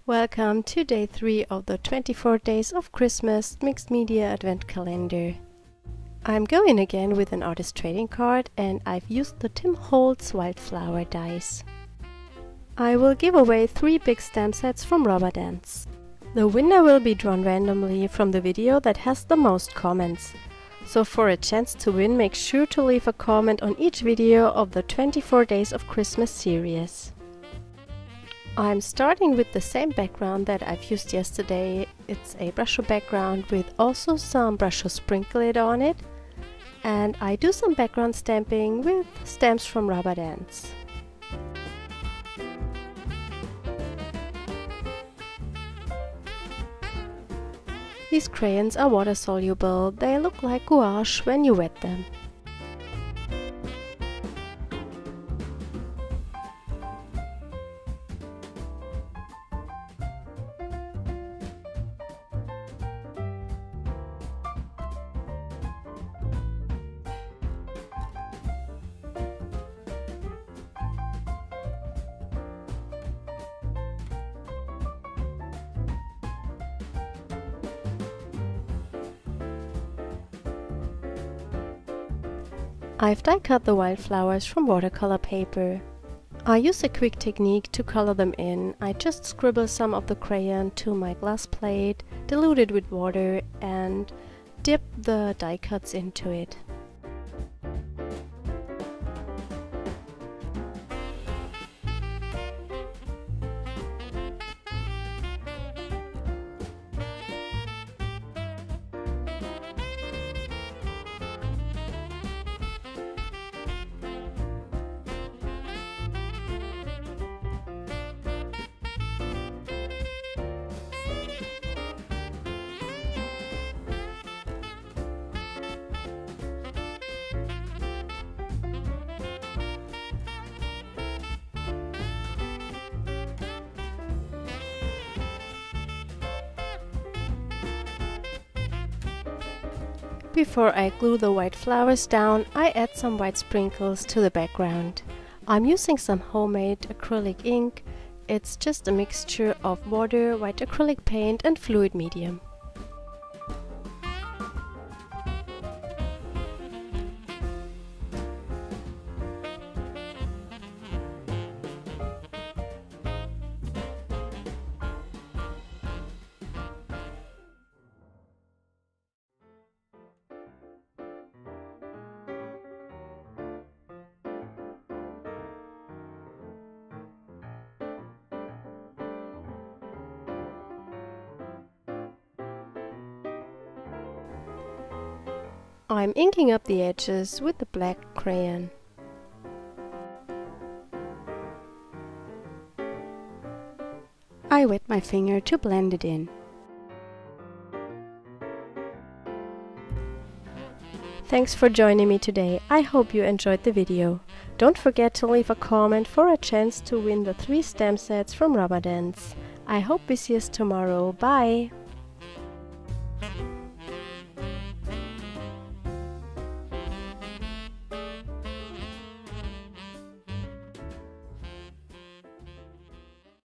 Welcome to day 3 of the 24 Days of Christmas Mixed Media Advent Calendar. I'm going again with an artist trading card and I've used the Tim Holtz Wildflower dies. I will give away 3 big stamp sets from Rubber Dance. The winner will be drawn randomly from the video that has the most comments. So for a chance to win, make sure to leave a comment on each video of the 24 Days of Christmas series. I'm starting with the same background that I've used yesterday. It's a Brusho background with also some Brusho sprinkle on it. And I do some background stamping with stamps from Rubber Dance. These crayons are water soluble. They look like gouache when you wet them. I've die cut the wildflowers from watercolor paper. I use a quick technique to color them in. I just scribble some of the crayon to my glass plate, dilute it with water and dip the die cuts into it. Before I glue the white flowers down, I add some white sprinkles to the background. I'm using some homemade acrylic ink. It's just a mixture of water, white acrylic paint and fluid medium. I'm inking up the edges with the black crayon. I wet my finger to blend it in. Thanks for joining me today. I hope you enjoyed the video. Don't forget to leave a comment for a chance to win the 3 stamp sets from Rubber Dance. I hope we see us tomorrow. Bye!